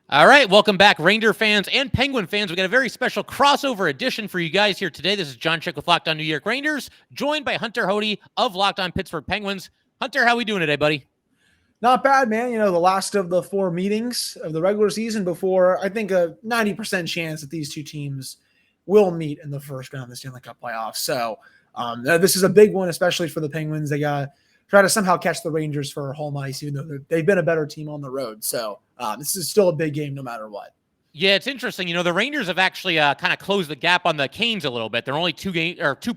All right, welcome back, Ranger fans and Penguin fans. We got a very special crossover edition for you guys here today. This is John Chick with Locked On New York Rangers, joined by Hunter Hody of Locked On Pittsburgh Penguins. Hunter, how we doing today, buddy? Not bad, man. The last of the four meetings of the regular season before, I think a 90% chance that these two teams will meet in the first round of the Stanley Cup playoffs. So this is a big one, especially for the Penguins. They got to try to somehow catch the Rangers for home ice, even though they've been a better team on the road. So this is still a big game no matter what. Yeah, it's interesting. The Rangers have actually kind of closed the gap on the Canes a little bit. They're only 2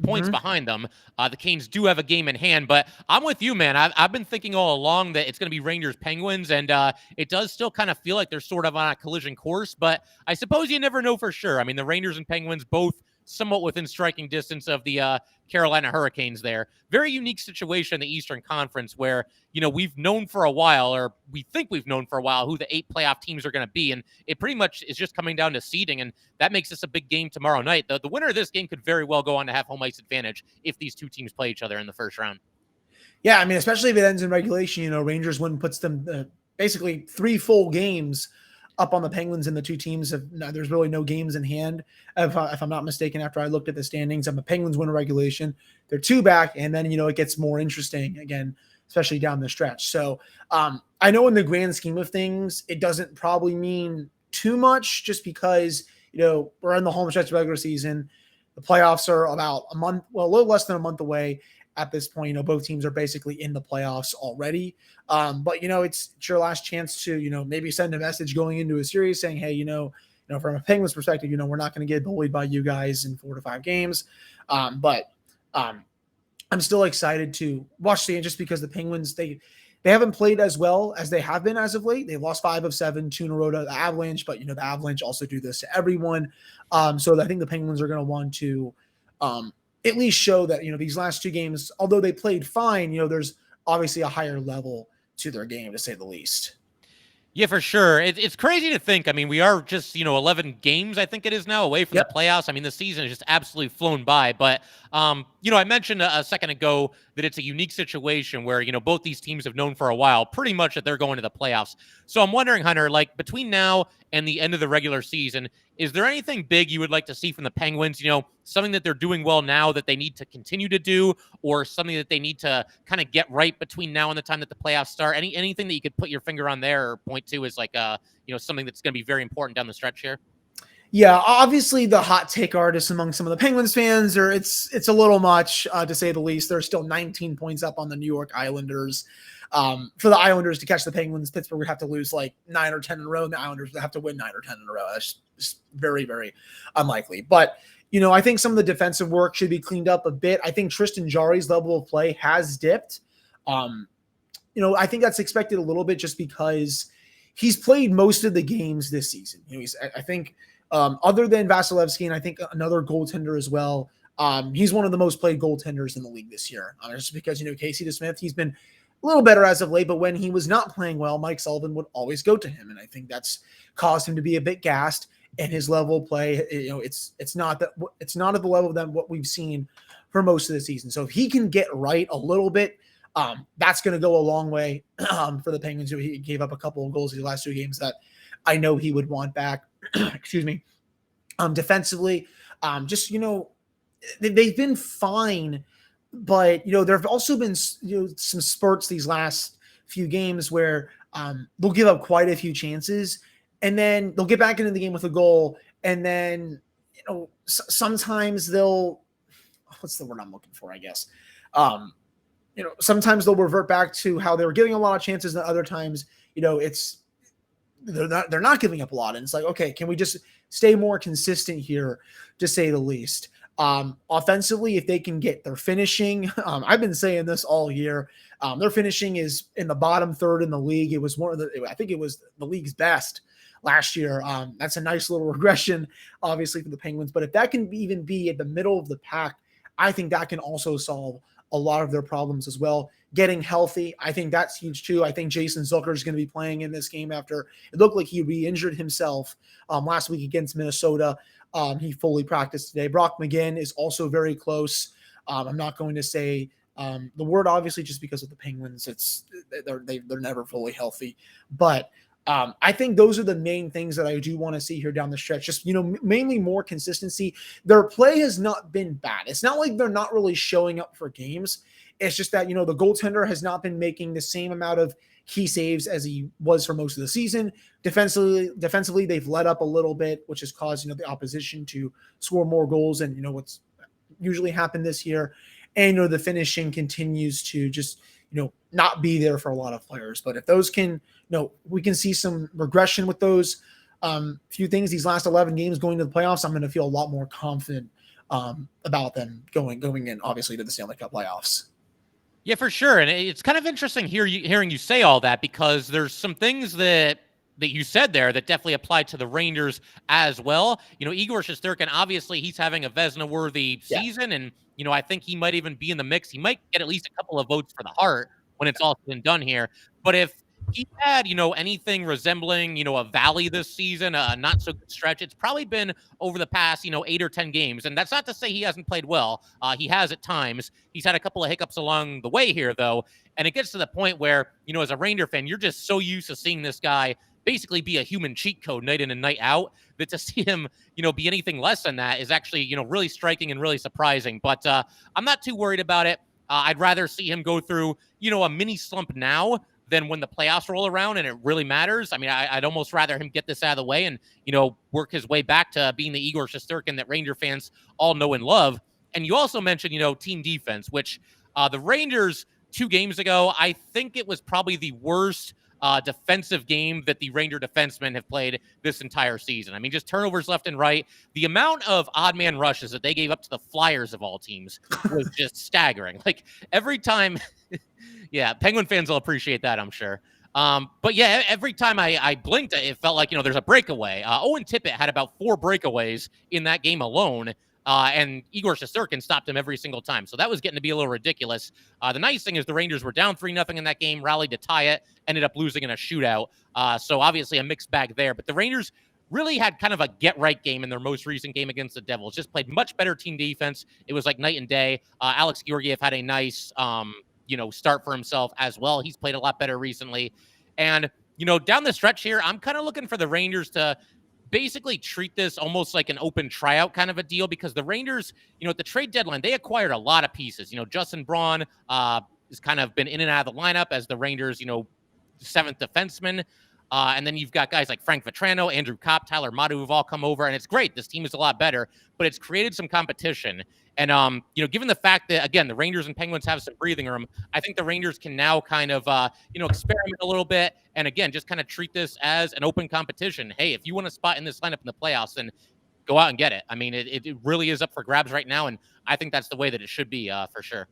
points behind them. The Canes do have a game in hand, but I'm with you, man. I've been thinking all along that it's going to be Rangers Penguins, and it does still kind of feel like they're sort of on a collision course. But I suppose you never know for sure. I mean, the Rangers and Penguins both somewhat within striking distance of the Carolina Hurricanes there. Very unique situation in the Eastern Conference where, we've known for a while, or we think we've known for a while, who the 8 playoff teams are going to be. And it pretty much is just coming down to seeding. And that makes this a big game tomorrow night. The winner of this game could very well go on to have home ice advantage if these two teams play each other in the first round. Yeah, I mean, especially if it ends in regulation, Rangers win puts them basically 3 full games up on the Penguins, and the two teams there's really no games in hand. If I'm not mistaken, after I looked at the standings, the Penguins win a regulation. They're 2 back, and then, it gets more interesting again, especially down the stretch. So I know in the grand scheme of things, it doesn't probably mean too much just because, we're in the home stretch of regular season. The playoffs are about a little less than a month away. At this point, both teams are basically in the playoffs already. But it's your last chance to, maybe send a message going into a series saying, hey, from a Penguins perspective, we're not going to get bullied by you guys in 4 to 5 games. But I'm still excited to watch the game just because the Penguins, they haven't played as well as they have been as of late. They lost 5 of 7, 2 in a row to the Avalanche, but the Avalanche also do this to everyone. So I think the Penguins are going to want to at least show that, these last 2 games, although they played fine, there's obviously a higher level to their game, to say the least. Yeah, for sure. It's crazy to think. I mean, we are just, 11 games, I think it is now, away from the playoffs. I mean, the season has just absolutely flown by. But, I mentioned a second ago that it's a unique situation where, both these teams have known for a while pretty much that they're going to the playoffs. So I'm wondering, Hunter, like between now and the end of the regular season, is there anything big you would like to see from the Penguins? Something that they're doing well now that they need to continue to do, or something that they need to kind of get right between now and the time that the playoffs start? Anything that you could put your finger on there or point to is like, something that's going to be very important down the stretch here? Yeah, obviously the hot take artists among some of the Penguins fans it's a little much, to say the least. They're still 19 points up on the New York Islanders. For the Islanders to catch the Penguins, Pittsburgh would have to lose like 9 or 10 in a row, and the Islanders would have to win 9 or 10 in a row. That's just very, very unlikely. But, I think some of the defensive work should be cleaned up a bit. I think Tristan Jarry's level of play has dipped. I think that's expected a little bit just because he's played most of the games this season. I think other than Vasilevsky, and I think another goaltender as well, he's one of the most played goaltenders in the league this year. Just because, Casey DeSmith, he's been a little better as of late, but when he was not playing well, Mike Sullivan would always go to him. And I think that's caused him to be a bit gassed, and his level of play, it's not at the level of what we've seen for most of the season. So if he can get right a little bit, that's going to go a long way for the Penguins. He gave up a couple of goals in the last 2 games that I know he would want back. Excuse me. Defensively, they've been fine, but there have also been some spurts these last few games where they'll give up quite a few chances, and then they'll get back into the game with a goal, and then sometimes they'll what's the word I'm looking for? I guess sometimes they'll revert back to how they were giving a lot of chances, and other times it's they're not giving up a lot, and it's like, okay, can we just stay more consistent here, to say the least? Offensively, if they can get their finishing, I've been saying this all year. Their finishing is in the bottom third in the league. It was I think it was the league's best last year. That's a nice little regression, obviously, for the Penguins. But if that can even be at the middle of the pack, I think that can also solve a lot of their problems as well. Getting healthy, I think that's huge too. I think Jason Zucker is going to be playing in this game after it looked like he re-injured himself last week against Minnesota. He fully practiced today. Brock McGinn is also very close. I'm not going to say the word, obviously, just because of the Penguins. They're never fully healthy, but I think those are the main things that I do want to see here down the stretch. Just, mainly more consistency. Their play has not been bad. It's not like they're not really showing up for games. It's just that, the goaltender has not been making the same amount of key saves as he was for most of the season. Defensively, they've let up a little bit, which has caused, the opposition to score more goals and, what's usually happened this year. And, the finishing continues to just, not be there for a lot of players. But if those can, we can see some regression with those few things, these last 11 games going to the playoffs, I'm going to feel a lot more confident about them going in, obviously, to the Stanley Cup playoffs. Yeah, for sure. And it's kind of interesting hearing you say all that, because there's some things that you said there that definitely apply to the Rangers as well. Igor Shesterkin, obviously he's having a Vezina-worthy season, and I think he might even be in the mix. He might get at least a couple of votes for the Hart when it's all said and done here. But if he had, anything resembling, a valley this season, a not so good stretch, it's probably been over the past, 8 or 10 games. And that's not to say he hasn't played well. He has at times. He's had a couple of hiccups along the way here, though. And it gets to the point where, as a Ranger fan, you're just so used to seeing this guy basically be a human cheat code night in and night out, that to see him, be anything less than that is actually, really striking and really surprising. But I'm not too worried about it. I'd rather see him go through, a mini slump now than when the playoffs roll around and it really matters. I mean, I'd almost rather him get this out of the way and, work his way back to being the Igor Shesterkin that Ranger fans all know and love. And you also mentioned, team defense, which the Rangers 2 games ago, I think it was probably the worst defensive game that the Ranger defensemen have played this entire season. I mean, just turnovers left and right. The amount of odd man rushes that they gave up to the Flyers of all teams was just staggering. Like every time, yeah, Penguin fans will appreciate that, I'm sure. But yeah, every time I blinked, it felt like, there's a breakaway. Owen Tippett had about 4 breakaways in that game alone. And Igor Shesterkin stopped him every single time. So that was getting to be a little ridiculous. The nice thing is the Rangers were down 3-0 in that game, rallied to tie it, ended up losing in a shootout. So obviously a mixed bag there. But the Rangers really had kind of a get-right game in their most recent game against the Devils. Just played much better team defense. It was like night and day. Alex Georgiev had a nice, start for himself as well. He's played a lot better recently. And, down the stretch here, I'm kind of looking for the Rangers to basically treat this almost like an open tryout kind of a deal, because the Rangers, at the trade deadline, they acquired a lot of pieces. Justin Braun has kind of been in and out of the lineup as the Rangers, 7th defenseman. And then you've got guys like Frank Vetrano, Andrew Kopp, Tyler Matu, who've all come over, and it's great. This team is a lot better, but it's created some competition. And, given the fact that, again, the Rangers and Penguins have some breathing room, I think the Rangers can now kind of, experiment a little bit. And again, just kind of treat this as an open competition. Hey, if you want a spot in this lineup in the playoffs, then go out and get it. I mean, it really is up for grabs right now. And I think that's the way that it should be for sure.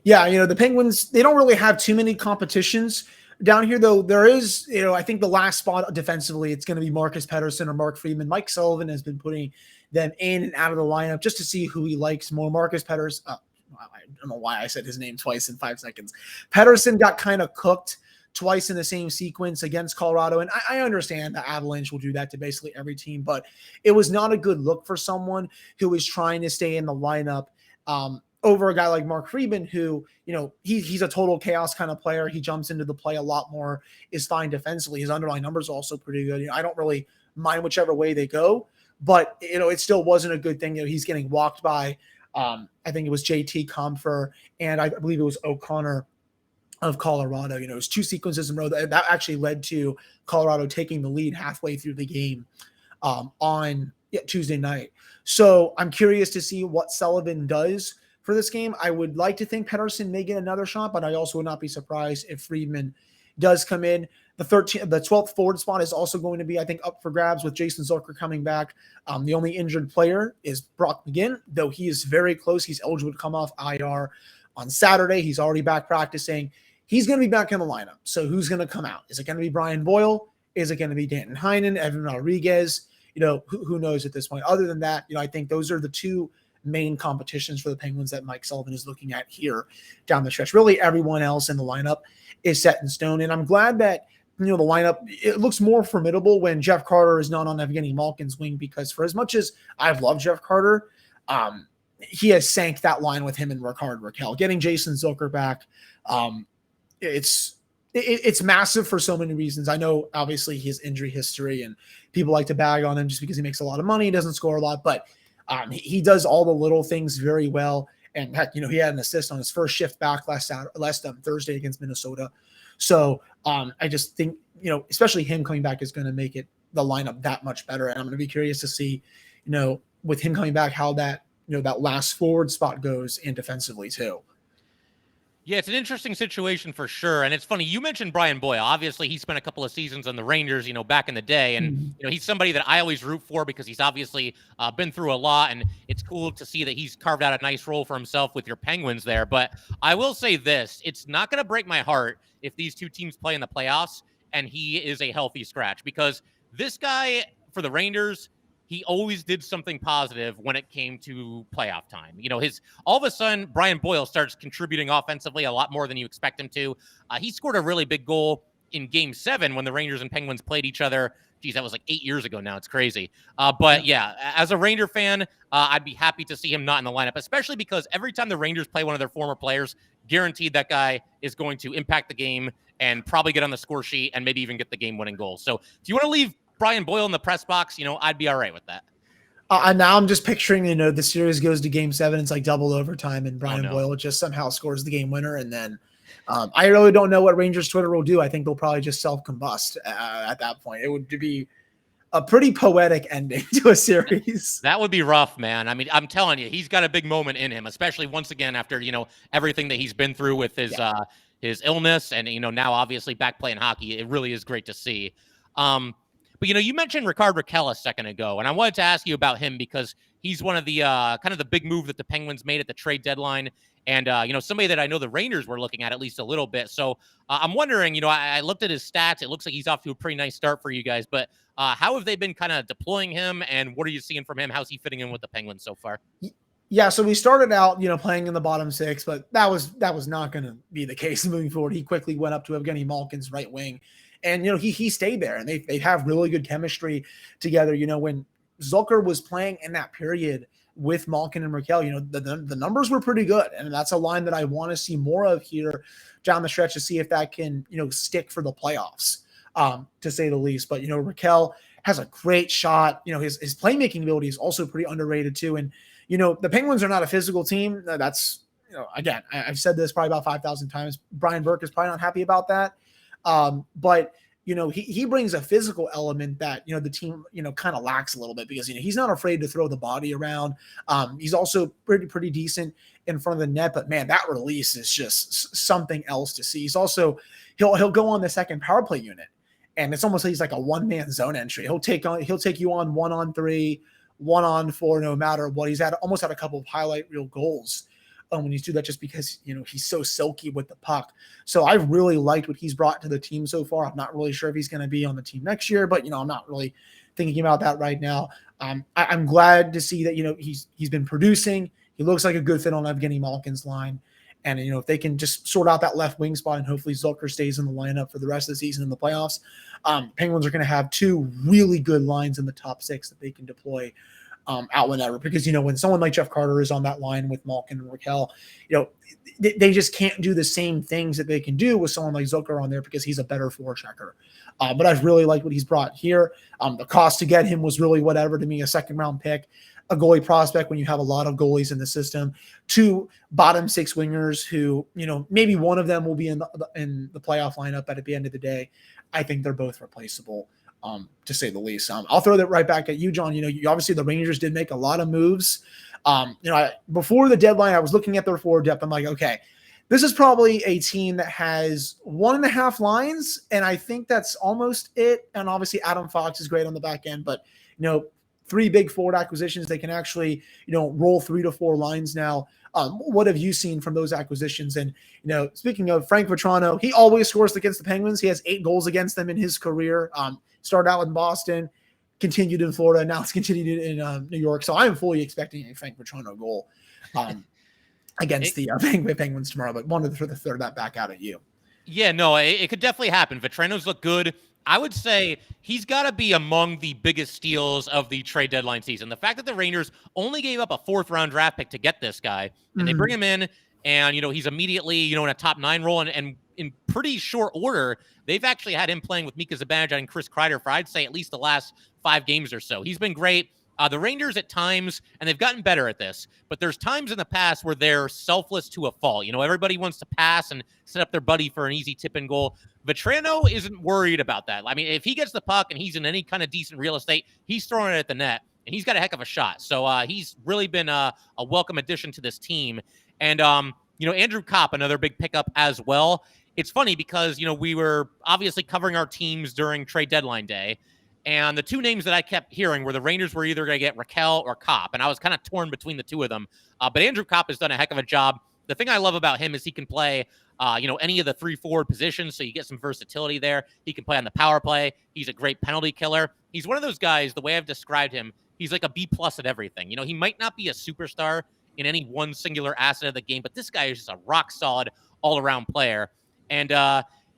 Yeah. The Penguins, they don't really have too many competitions down here, though. There is, I think the last spot defensively, it's going to be Marcus Pettersson or Mark Friedman. Mike Sullivan has been putting them in and out of the lineup just to see who he likes more. Marcus Pettersson, I don't know why I said his name twice in 5 seconds. Pettersson got kind of cooked twice in the same sequence against Colorado. And I understand the Avalanche will do that to basically every team, but it was not a good look for someone who was trying to stay in the lineup over a guy like Mark Friedman, who, he's a total chaos kind of player. He jumps into the play a lot more, is fine defensively. His underlying numbers are also pretty good. I don't really mind whichever way they go, but, it still wasn't a good thing. He's getting walked by, I think it was JT Compher, and I believe it was O'Connor of Colorado. It was 2 sequences in a row that actually led to Colorado taking the lead halfway through the game on Tuesday night. So I'm curious to see what Sullivan does for this game. I would like to think Pettersson may get another shot, but I also would not be surprised if Friedman does come in. The 12th forward spot is also going to be, I think, up for grabs with Jason Zucker coming back. The only injured player is Brock McGinn, though he is very close. He's eligible to come off IR on Saturday. He's already back practicing. He's going to be back in the lineup. So who's going to come out? Is it going to be Brian Boyle? Is it going to be Danton Heinen, Evan Rodriguez? Who knows at this point? Other than that, I think those are the 2 main competitions for the Penguins that Mike Sullivan is looking at here down the stretch. Really, everyone else in the lineup is set in stone. And I'm glad that, the lineup, it looks more formidable when Jeff Carter is not on Evgeny Malkin's wing, because for as much as I've loved Jeff Carter, he has sank that line with him and Rickard Rakell. Getting Jason Zucker back, it's it's massive for so many reasons. I know obviously his injury history and people like to bag on him just because he makes a lot of money, he doesn't score a lot, but he does all the little things very well. And heck, he had an assist on his first shift back last Thursday against Minnesota. So I just think, especially him coming back is going to make the lineup that much better. And I'm going to be curious to see, with him coming back, how that, that last forward spot goes and defensively too. Yeah, it's an interesting situation for sure. And it's funny, you mentioned Brian Boyle. Obviously, he spent a couple of seasons on the Rangers, back in the day. And, he's somebody that I always root for because he's obviously been through a lot. And it's cool to see that he's carved out a nice role for himself with your Penguins there. But I will say this, it's not going to break my heart if these two teams play in the playoffs and he is a healthy scratch, because this guy for the Rangers, he always did something positive when it came to playoff time. All of a sudden, Brian Boyle starts contributing offensively a lot more than you expect him to. He scored a really big goal in Game 7 when the Rangers and Penguins played each other. Geez, that was like 8 years ago now. It's crazy. But yeah, as a Ranger fan, I'd be happy to see him not in the lineup, especially because every time the Rangers play one of their former players, guaranteed that guy is going to impact the game and probably get on the score sheet and maybe even get the game-winning goal. So if you want to leave Brian Boyle in the press box, I'd be all right with that. And now I'm just picturing, the series goes to Game 7. It's like double overtime, and Brian Boyle just somehow scores the game winner. And then I really don't know what Rangers Twitter will do. I think they'll probably just self-combust at that point. It would be a pretty poetic ending to a series. That would be rough, man. I mean, I'm telling you, he's got a big moment in him, especially once again after, everything that he's been through with his illness and, now obviously back playing hockey. It really is great to see. But, you mentioned Rickard Rakell a second ago, and I wanted to ask you about him because he's one of the kind of the big move that the Penguins made at the trade deadline. And, somebody that I know the Rangers were looking at least a little bit. So I'm wondering, I looked at his stats. It looks like he's off to a pretty nice start for you guys. But how have they been kind of deploying him? And what are you seeing from him? How's he fitting in with the Penguins so far? Yeah, so we started out, playing in the bottom six, but that was not going to be the case moving forward. He quickly went up to Evgeny Malkin's right wing. And, he stayed there, and they have really good chemistry together. When Zucker was playing in that period with Malkin and Rakell, the numbers were pretty good. And that's a line that I want to see more of here down the stretch to see if that can, stick for the playoffs, to say the least. But, Rakell has a great shot. His playmaking ability is also pretty underrated too. And, the Penguins are not a physical team. That's, again, I've said this probably about 5,000 times. Brian Burke is probably not happy about that. But he brings a physical element that, the team, kind of lacks a little bit because, he's not afraid to throw the body around. He's also pretty decent in front of the net, but man, that release is just something else to see. He's also, he'll go on the second power play unit, and it's almost like he's like a one-man zone entry. He'll take you on 1-on-3, 1-on-4, no matter what. He's almost had a couple of highlight reel goals when he's do that, just because he's so silky with the puck. So I've really liked what he's brought to the team so far. I'm not really sure if he's going to be on the team next year, but I'm not really thinking about that right now. I'm glad to see that he's been producing. He looks like a good fit on Evgeny Malkin's line, and if they can just sort out that left wing spot, and hopefully Zucker stays in the lineup for the rest of the season in the playoffs, Penguins are going to have two really good lines in the top six that they can deploy out whenever, because when someone like Jeff Carter is on that line with Malkin and Rakell, they just can't do the same things that they can do with someone like Zucker on there, because he's a better forechecker. But I've really liked what he's brought here. The cost to get him was really whatever to me, a second round pick, a goalie prospect when you have a lot of goalies in the system, two bottom six wingers who, maybe one of them will be in the playoff lineup, but at the end of the day, I think they're both replaceable. To say the least. I'll throw that right back at you, John. Obviously the Rangers did make a lot of moves. Before the deadline, I was looking at their forward depth. I'm like, okay, this is probably a team that has 1.5 lines, and I think that's almost it. And obviously Adam Fox is great on the back end, but 3 big forward acquisitions. They can actually, roll 3 to 4 lines now. What have you seen from those acquisitions? And, speaking of Frank Vetrano, he always scores against the Penguins. He has 8 goals against them in his career. Started out in Boston, continued in Florida, now it's continued in New York. So I'm fully expecting a Frank Vetrano goal against the Penguins tomorrow, but wanted to throw that back out at you. Yeah, no, it could definitely happen. Vetrano's look good. I would say he's got to be among the biggest steals of the trade deadline season. The fact that the Rangers only gave up a 4th-round draft pick to get this guy, and they bring him in, and, he's immediately, in a top 9 role, and in pretty short order, they've actually had him playing with Mika Zibanejad and Chris Kreider for, I'd say, at least the last 5 games or so. He's been great. The Rangers at times, and they've gotten better at this, but there's times in the past where they're selfless to a fault. Everybody wants to pass and set up their buddy for an easy tip and goal. Vetrano isn't worried about that. I mean, if he gets the puck and he's in any kind of decent real estate, he's throwing it at the net, and he's got a heck of a shot. So he's really been a welcome addition to this team. And, Andrew Copp, another big pickup as well. It's funny because, we were obviously covering our teams during trade deadline day. And the two names that I kept hearing were the Rangers were either going to get Rakell or Kopp. And I was kind of torn between the two of them. But Andrew Copp has done a heck of a job. The thing I love about him is he can play, any of the 3 forward positions. So you get some versatility there. He can play on the power play. He's a great penalty killer. He's one of those guys, the way I've described him, he's like a B+ at everything. He might not be a superstar in any one singular asset of the game, but this guy is just a rock solid all around player. And,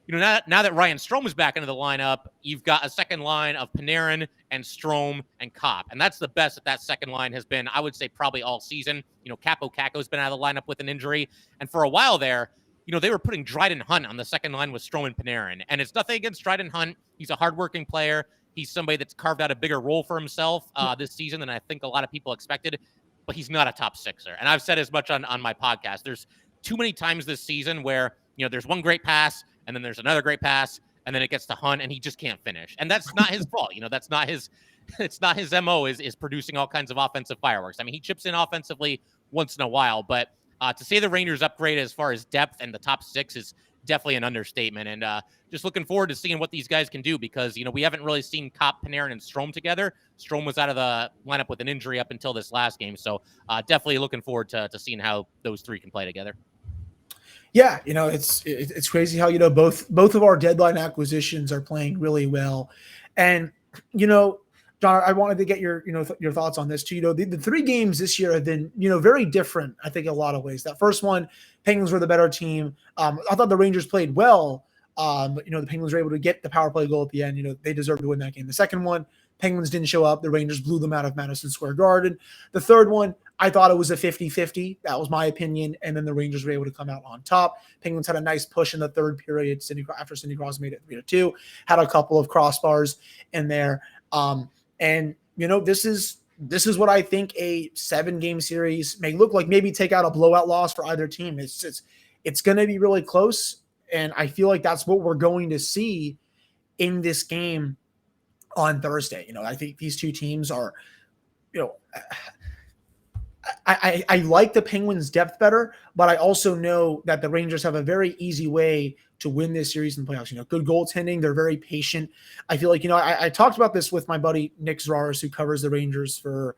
now that Ryan Strome is back into the lineup, you've got a second line of Panarin and Strome and Kopp. And that's the best that second line has been, I would say, probably all season. Capo Caco's been out of the lineup with an injury. And for a while there, they were putting Dryden Hunt on the second line with Strome and Panarin. And it's nothing against Dryden Hunt. He's a hardworking player. He's somebody that's carved out a bigger role for himself this season than I think a lot of people expected. But he's not a top sixer. And I've said as much on my podcast. There's too many times this season where, there's one great pass, and then there's another great pass, and then it gets to Hunt, and he just can't finish. And that's not his fault. That's not his. It's not his MO is producing all kinds of offensive fireworks. I mean, he chips in offensively once in a while, but to say the Rangers upgrade as far as depth and the top 6 is definitely an understatement. And just looking forward to seeing what these guys can do because, we haven't really seen Kopp, Panarin, and Strome together. Strome was out of the lineup with an injury up until this last game. So definitely looking forward to seeing how those 3 can play together. Yeah, it's crazy how both of our deadline acquisitions are playing really well, and John, I wanted to get your your thoughts on this too. The 3 games this year have been very different. I think in a lot of ways. That first one, Penguins were the better team. I thought the Rangers played well. The Penguins were able to get the power play goal at the end. They deserved to win that game. The second one, Penguins didn't show up. The Rangers blew them out of Madison Square Garden. The third one, I thought it was a 50-50. That was my opinion. And then the Rangers were able to come out on top. Penguins had a nice push in the third period after Sidney Crosby made it 3-2. Had a couple of crossbars in there. This is what I think a 7-game series may look like. Maybe take out a blowout loss for either team. It's going to be really close. And I feel like that's what we're going to see in this game on Thursday. I think these two teams are, I like the Penguins' depth better, but I also know that the Rangers have a very easy way to win this series in the playoffs. Good goaltending. They're very patient. I feel like, I talked about this with my buddy Nick Zararis, who covers the Rangers for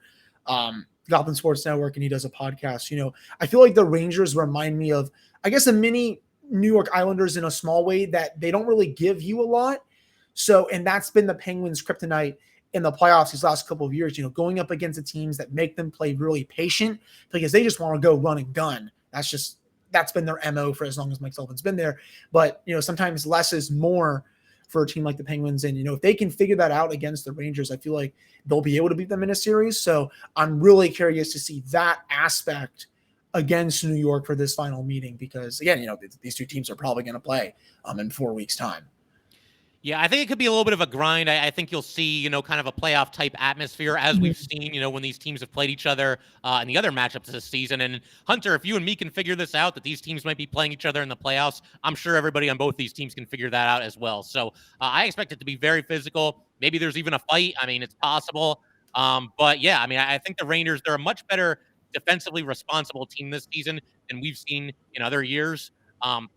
Gotham Sports Network, and he does a podcast. I feel like the Rangers remind me of, I guess, a mini New York Islanders in a small way, that they don't really give you a lot. So, and that's been the Penguins' kryptonite in the playoffs these last couple of years, going up against the teams that make them play really patient because they just want to go run and gun. That's been their MO for as long as Mike Sullivan's been there. But, sometimes less is more for a team like the Penguins. And, if they can figure that out against the Rangers, I feel like they'll be able to beat them in a series. So I'm really curious to see that aspect against New York for this final meeting, because again, these two teams are probably going to play in 4 weeks' time. Yeah, I think it could be a little bit of a grind. I think you'll see, kind of a playoff type atmosphere as we've seen, when these teams have played each other in the other matchups this season. And Hunter, if you and me can figure this out, that these teams might be playing each other in the playoffs, I'm sure everybody on both these teams can figure that out as well. So I expect it to be very physical. Maybe there's even a fight. I mean, it's possible. But yeah, I think the Rangers, they're a much better defensively responsible team this season than we've seen in other years.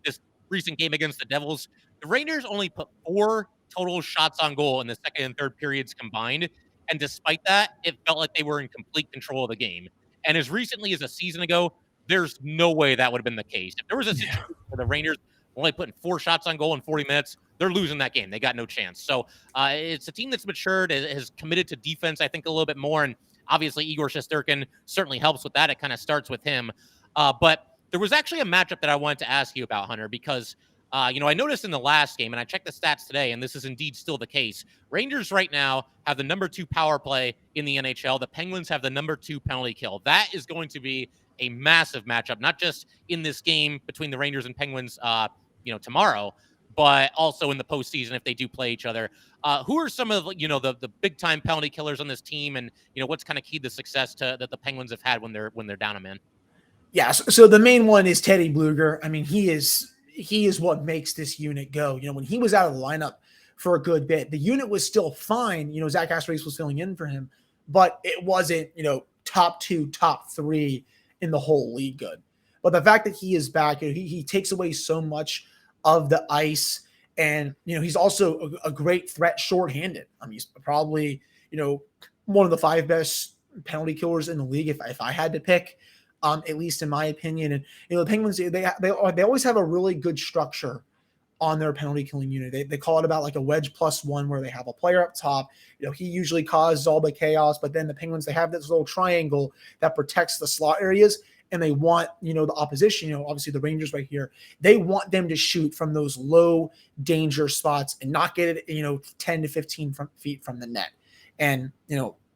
This recent game against the Devils, the Rangers only put 4 total shots on goal in the second and third periods combined. And despite that, it felt like they were in complete control of the game. And as recently as a season ago, there's no way that would have been the case. If there was a situation where the Rangers were only putting 4 shots on goal in 40 minutes, they're losing that game. They got no chance. So it's a team that's matured, has committed to defense, I think, a little bit more. And obviously, Igor Shesterkin certainly helps with that. It kind of starts with him. But there was actually a matchup that I wanted to ask you about, Hunter, because I noticed in the last game, and I checked the stats today, and this is indeed still the case. Rangers right now have the number 2 power play in the NHL. The Penguins have the number 2 penalty kill. That is going to be a massive matchup, not just in this game between the Rangers and Penguins tomorrow, but also in the postseason if they do play each other. Who are some of the big time penalty killers on this team, and what's kind of key to success that the Penguins have had when they're down a man? Yeah, so the main one is Teddy Bluger. I mean, he is what makes this unit go. When he was out of the lineup for a good bit, the unit was still fine. Zach Aston-Reese was filling in for him, but it wasn't, top 2, top 3 in the whole league good. But the fact that he is back, he takes away so much of the ice, and he's also a great threat shorthanded. I mean, he's probably one of the 5 best penalty killers in the league if I had to pick. At least in my opinion. And the Penguins, they always have a really good structure on their penalty killing unit. They call it about like a wedge +1, where they have a player up top. He usually causes all the chaos, but then the Penguins, they have this little triangle that protects the slot areas, and they want the opposition. Obviously the Rangers right here, they want them to shoot from those low danger spots and not get it 10 to 15 feet from the net. And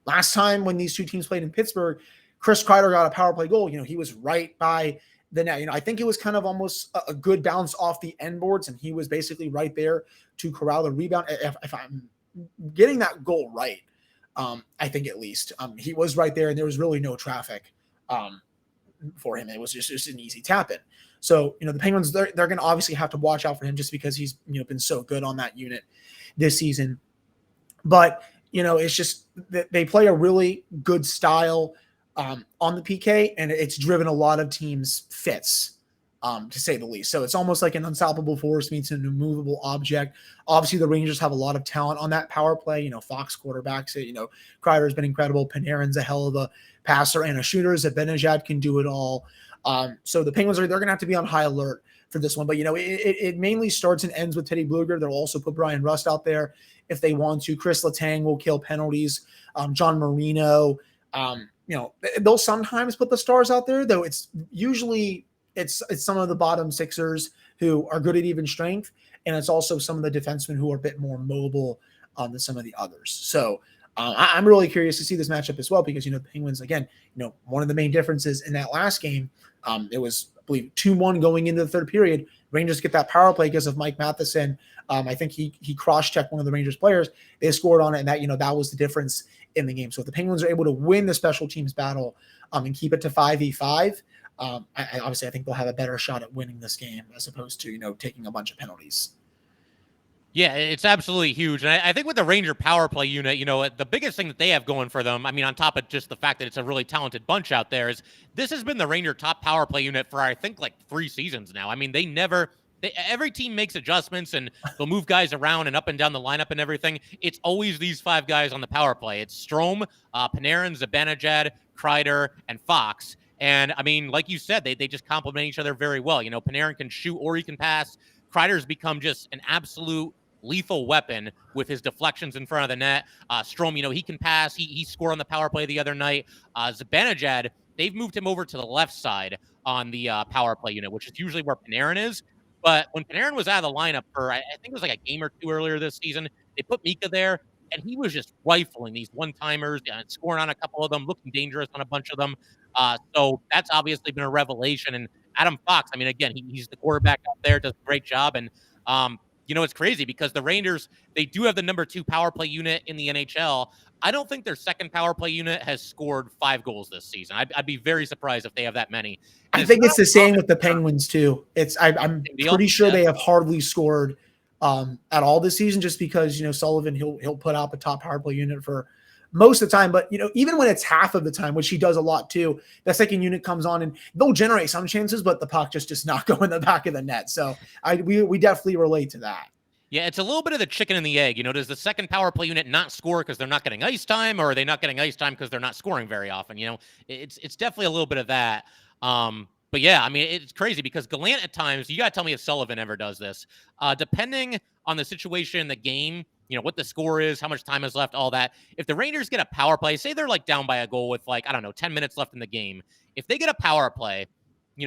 last time when these two teams played in Pittsburgh, Chris Kreider got a power play goal. He was right by the net. I think it was kind of almost a good bounce off the end boards, and he was basically right there to corral the rebound. If I'm getting that goal right, I think at least he was right there, and there was really no traffic for him. It was just an easy tap in. So the Penguins, they're going to obviously have to watch out for him just because he's been so good on that unit this season. But it's just that they play a really good style on the PK, and it's driven a lot of teams' fits, to say the least. So it's almost like an unstoppable force meets an immovable object. Obviously, the Rangers have a lot of talent on that power play. Fox quarterbacks it. Kreider's been incredible. Panarin's a hell of a passer and a shooter. Zibanejad can do it all. So the Penguins they're going to have to be on high alert for this one. But it mainly starts and ends with Teddy Bluger. They'll also put Brian Rust out there if they want to. Chris Letang will kill penalties. John Marino. They'll sometimes put the stars out there, though it's usually it's some of the bottom sixers who are good at even strength, and it's also some of the defensemen who are a bit more mobile than some of the others. So I'm really curious to see this matchup as well, because the Penguins, again, one of the main differences in that last game, it was, I believe, 2-1 going into the third period. Rangers get that power play because of Mike Matheson. I think he cross-checked one of the Rangers players. They scored on it, and that was the difference in the game. So if the Penguins are able to win the special teams battle and keep it to 5v5, obviously I think they'll have a better shot at winning this game as opposed to taking a bunch of penalties. Yeah, it's absolutely huge. And I think with the Ranger power play unit, the biggest thing that they have going for them, I mean, on top of just the fact that it's a really talented bunch out there, is this has been the Ranger top power play unit for, I think, like 3 seasons now. I mean, every team makes adjustments, and they'll move guys around and up and down the lineup and everything. It's always these 5 guys on the power play. It's Strome, Panarin, Zibanejad, Kreider, and Fox. And, I mean, like you said, they just complement each other very well. Panarin can shoot or he can pass. Kreider's become just an absolute lethal weapon with his deflections in front of the net. Strome, he can pass. He scored on the power play the other night. Zibanejad, they've moved him over to the left side on the power play unit, which is usually where Panarin is. But when Panarin was out of the lineup for, I think it was like a game or 2 earlier this season, they put Mika there, and he was just rifling these one-timers and scoring on a couple of them, looking dangerous on a bunch of them. So that's obviously been a revelation. And Adam Fox, I mean, again, he's the quarterback out there, does a great job. And, it's crazy because the Rangers, they do have the number 2 power play unit in the NHL. I don't think their second power play unit has scored 5 goals this season. I'd be very surprised if they have that many. And I think it's the same with the Penguins too. I'm pretty sure they have hardly scored at all this season, just because Sullivan he'll put out the top power play unit for most of the time. But even when it's half of the time, which he does a lot too, that second unit comes on and they'll generate some chances, but the puck just does not go in the back of the net. So we definitely relate to that. Yeah, it's a little bit of the chicken and the egg. Does the second power play unit not score because they're not getting ice time, or are they not getting ice time because they're not scoring very often? It's definitely a little bit of that. But yeah, I mean, it's crazy because Gallant at times, you got to tell me if Sullivan ever does this. Depending on the situation in the game, what the score is, how much time is left, all that. If the Rangers get a power play, say they're like down by a goal with 10 minutes left in the game. If they get a power play,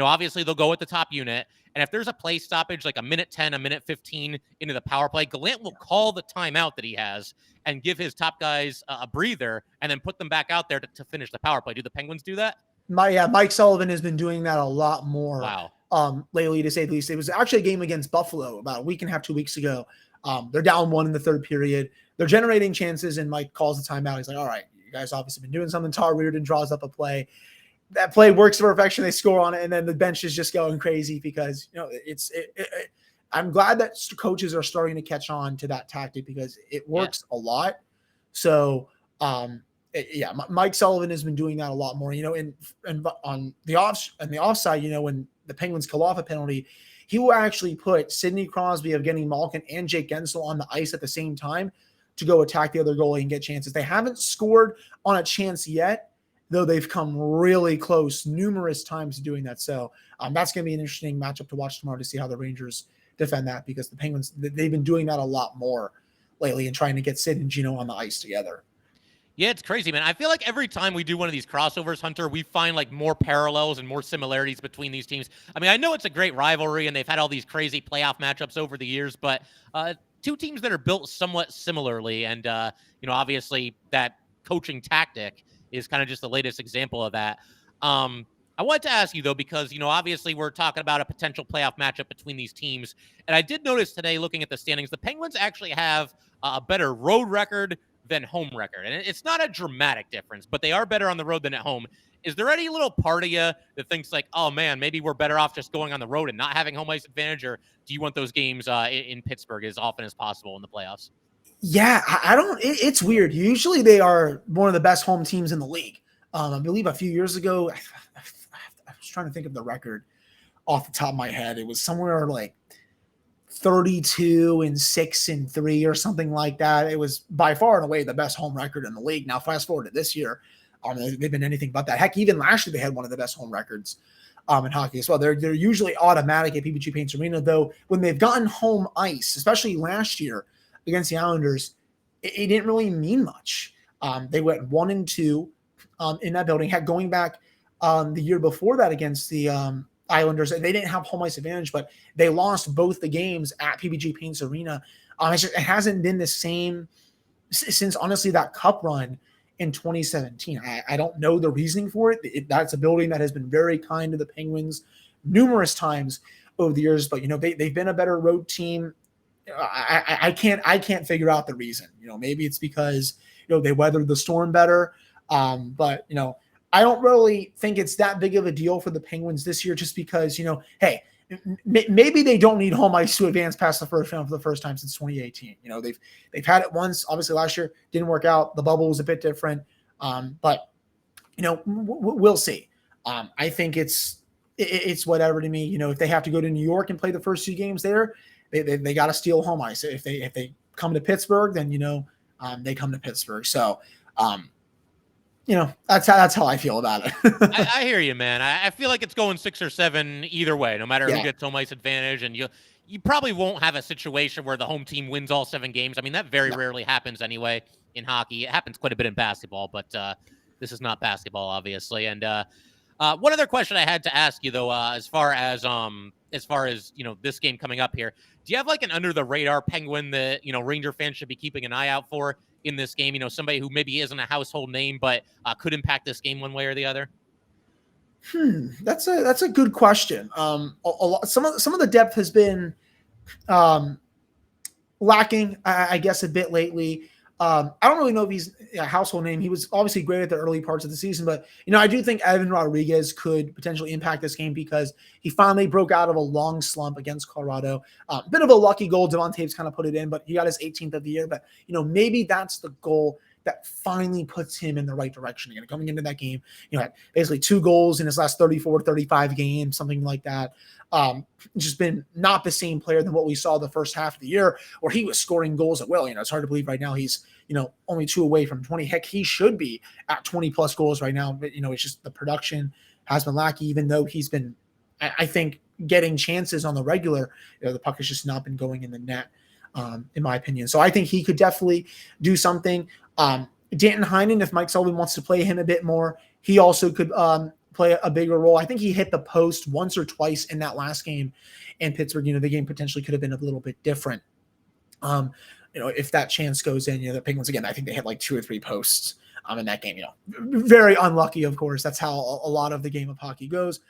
obviously they'll go with the top unit. And if there's a play stoppage, like a minute 10, a minute 15 into the power play, Gallant will call the timeout that he has and give his top guys a breather and then put them back out there to finish the power play. Do the Penguins do that? Mike Sullivan has been doing that a lot more. Wow. lately, to say the least. It was actually a game against Buffalo about a week and a half, 2 weeks ago. They're down 1 in the third period. They're generating chances, and Mike calls the timeout. He's like, all right, you guys obviously been doing something. Tar Reardon draws up a play. That play works to perfection. They score on it, and then the bench is just going crazy because, I'm glad that coaches are starting to catch on to that tactic because it works a lot. So, Mike Sullivan has been doing that a lot more, and on the offside, when the Penguins kill off a penalty, he will actually put Sidney Crosby, Evgeny Malkin, and Jake Gensel on the ice at the same time to go attack the other goalie and get chances. They haven't scored on a chance yet, though they've come really close numerous times to doing that. So that's going to be an interesting matchup to watch tomorrow to see how the Rangers defend that, because the Penguins, they've been doing that a lot more lately and trying to get Sid and Gino on the ice together. Yeah, it's crazy, man. I feel like every time we do one of these crossovers, Hunter, we find like more parallels and more similarities between these teams. I mean, I know it's a great rivalry and they've had all these crazy playoff matchups over the years, but two teams that are built somewhat similarly. And, obviously that coaching tactic is kind of just the latest example of that. I wanted to ask you, though, because, obviously we're talking about a potential playoff matchup between these teams. And I did notice today, looking at the standings, the Penguins actually have a better road record than home record. And it's not a dramatic difference, but they are better on the road than at home. Is there any little part of you that thinks like, oh man, maybe we're better off just going on the road and not having home ice advantage? Or do you want those games in Pittsburgh as often as possible in the playoffs? Yeah, I don't, it's weird. Usually they are one of the best home teams in the league. I believe a few years ago, I was trying to think of the record off the top of my head. It was somewhere like 32-6-3 or something like that. It was by far and away the best home record in the league. Now, fast forward to this year, they've been anything but that. Heck, even last year they had one of the best home records in hockey as well. They're usually automatic at PPG Paints Arena, though when they've gotten home ice, especially last year against the Islanders, it didn't really mean much. They went 1-2 in that building. Heck, going back the year before that against the Islanders, they didn't have home ice advantage, but they lost both the games at PPG Paints Arena. It hasn't been the same since, honestly, that Cup run in 2017. I don't know the reasoning for it. That's a building that has been very kind to the Penguins numerous times over the years, but they've been a better road team. I can't figure out the reason. Maybe it's because they weathered the storm better, but I don't really think it's that big of a deal for the Penguins this year, just because, hey, maybe they don't need home ice to advance past the first round for the first time since 2018. They've had it once. Obviously, last year didn't work out. The bubble was a bit different, but we'll see. I think it's whatever to me. If they have to go to New York and play the first 2 games there, they got to steal home ice. If they come to Pittsburgh, then they come to Pittsburgh. So. That's how I feel about it. I hear you, man. I feel like it's going 6 or 7 either way, no matter who gets home ice advantage. And you probably won't have a situation where the home team wins all 7 games. I mean, that very rarely happens anyway in hockey. It happens quite a bit in basketball, but this is not basketball, obviously. And one other question I had to ask you, though, as far as this game coming up here, do you have like an under the radar Penguin that Ranger fans should be keeping an eye out for in this game? Somebody who maybe isn't a household name, but could impact this game one way or the other. That's a good question. Some of the depth has been lacking, I guess, a bit lately. I don't really know if he's a household name. He was obviously great at the early parts of the season, but I do think Evan Rodriguez could potentially impact this game because he finally broke out of a long slump against Colorado. Bit of a lucky goal. Devon Taves kind of put it in, but he got his 18th of the year. But maybe that's the goal that finally puts him in the right direction again. Coming into that game, had basically 2 goals in his last 34, 35 games, something like that. Just been not the same player than what we saw the first half of the year, where he was scoring goals at will. It's hard to believe right now he's, only 2 away from 20. Heck, he should be at 20 plus goals right now. But, it's just the production has been lacking, even though he's been, I think, getting chances on the regular. The puck has just not been going in the net, in my opinion. So I think he could definitely do something. Danton Heinen, if Mike Sullivan wants to play him a bit more, he also could play a bigger role. I think he hit the post once or twice in that last game in Pittsburgh. The game potentially could have been a little bit different. If that chance goes in, the Penguins, again, I think they hit like 2 or 3 posts in that game. Very unlucky, of course. That's how a lot of the game of hockey goes.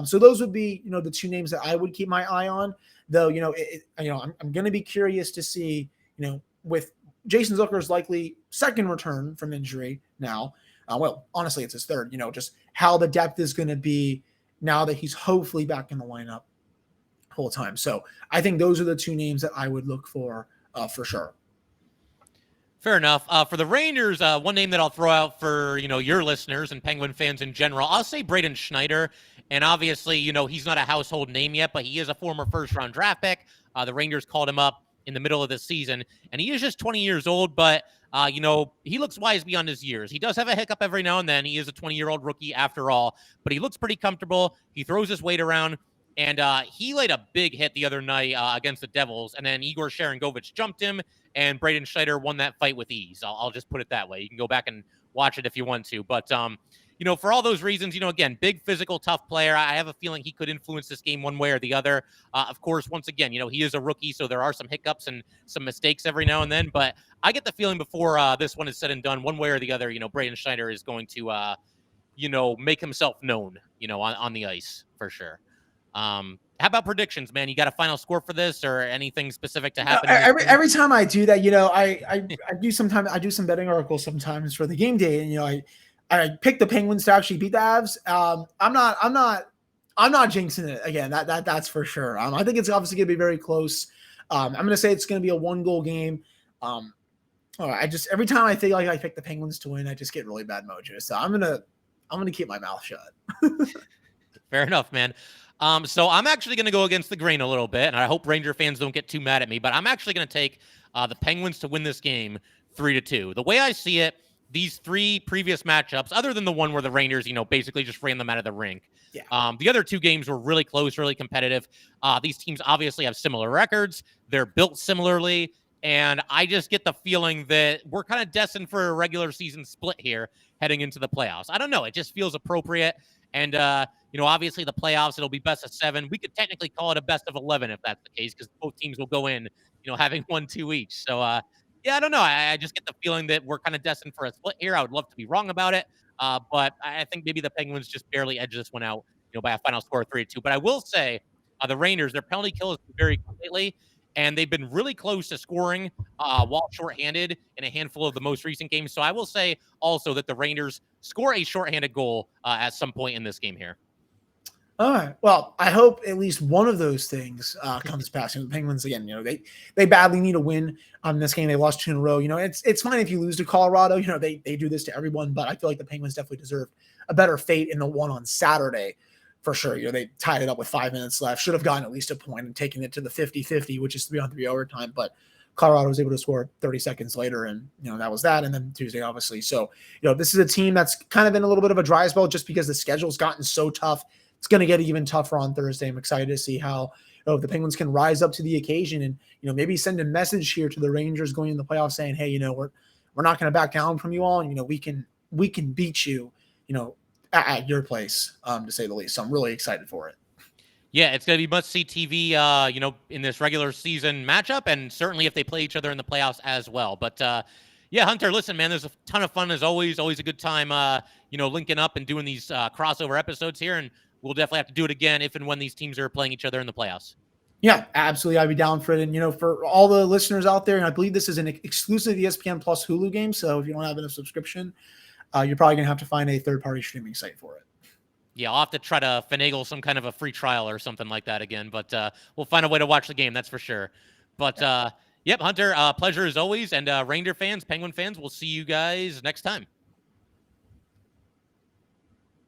So those would be, the two names that I would keep my eye on. Though, I'm going to be curious to see, with Jason Zucker's likely second return from injury now. Well, honestly, it's his third. Just how the depth is going to be now that he's hopefully back in the lineup full time. So I think those are the two names that I would look for sure. Fair enough. For the Rangers, one name that I'll throw out for, your listeners and Penguin fans in general, I'll say Brayden Schneider. And obviously, he's not a household name yet, but he is a former first-round draft pick. The Rangers called him up in the middle of the season, and he is just 20 years old, but, he looks wise beyond his years. He does have a hiccup every now and then. He is a 20-year-old rookie after all, but he looks pretty comfortable. He throws his weight around. And he laid a big hit the other night against the Devils, and then Igor Sharangovich jumped him, and Brayden Schneider won that fight with ease. I'll just put it that way. You can go back and watch it if you want to. But, for all those reasons, again, big physical, tough player. I have a feeling he could influence this game one way or the other. Of course, once again, he is a rookie, so there are some hiccups and some mistakes every now and then. But I get the feeling before this one is said and done, one way or the other, Brayden Schneider is going to, make himself known, on the ice for sure. How about predictions, man? You got a final score for this or anything specific to happen? Every time I do that, I do some betting articles sometimes for the game day, and I pick the Penguins to actually beat the Avs. I'm not jinxing it again. That's for sure. I think it's obviously gonna be very close. I'm gonna say it's gonna be a 1-goal game. Every time I think like I pick the Penguins to win, I just get really bad mojo. So I'm gonna keep my mouth shut. Fair enough, man. So I'm actually going to go against the grain a little bit, and I hope Ranger fans don't get too mad at me, but I'm actually going to take the Penguins to win this game 3-2. The way I see it, these three previous matchups, other than the one where the Rangers, basically just ran them out of the rink. Yeah. The other two games were really close, really competitive. These teams obviously have similar records. They're built similarly, and I just get the feeling that we're kind of destined for a regular season split here heading into the playoffs. I don't know. It just feels appropriate. And, obviously the playoffs, it'll be best of 7. We could technically call it a best of 11 if that's the case, because both teams will go in, having 1-2 each. So, I don't know. I just get the feeling that we're kind of destined for a split here. I would love to be wrong about it. But I think maybe the Penguins just barely edge this one out, by a final score of 3-2. But I will say the Rangers, their penalty kill has been very good lately, and they've been really close to scoring while shorthanded in a handful of the most recent games. So I will say also that the Rangers score a shorthanded goal at some point in this game here. All right. Well, I hope at least one of those things comes past. The Penguins, again, they badly need a win on this game. They lost 2 in a row. It's fine if you lose to Colorado. They do this to everyone, but I feel like the Penguins definitely deserve a better fate in the one on Saturday for sure. They tied it up with 5 minutes left. Should have gotten at least a point and taken it to the 50-50, which is 3-on-3 overtime. But Colorado was able to score 30 seconds later, and that was that. And then Tuesday, obviously. So this is a team that's kind of in a little bit of a dry spell just because the schedule's gotten so tough. It's going to get even tougher on Thursday. I'm excited to see how the Penguins can rise up to the occasion and maybe send a message here to the Rangers going in the playoffs saying, hey, we're not going to back down from you all, and we can beat you at your place, to say the least. So I'm really excited for it. Yeah, it's going to be must-see TV, in this regular season matchup, and certainly if they play each other in the playoffs as well. But, yeah, Hunter, listen, man, there's a ton of fun as always. Always a good time, linking up and doing these crossover episodes here, and we'll definitely have to do it again if and when these teams are playing each other in the playoffs. Yeah, absolutely. I'd be down for it. And, for all the listeners out there, and I believe this is an exclusive ESPN Plus Hulu game, so if you don't have a subscription, you're probably going to have to find a third-party streaming site for it. Yeah, I'll have to try to finagle some kind of a free trial or something like that again, but we'll find a way to watch the game, that's for sure. But, yep, Hunter, pleasure as always, and Ranger fans, Penguin fans, we'll see you guys next time.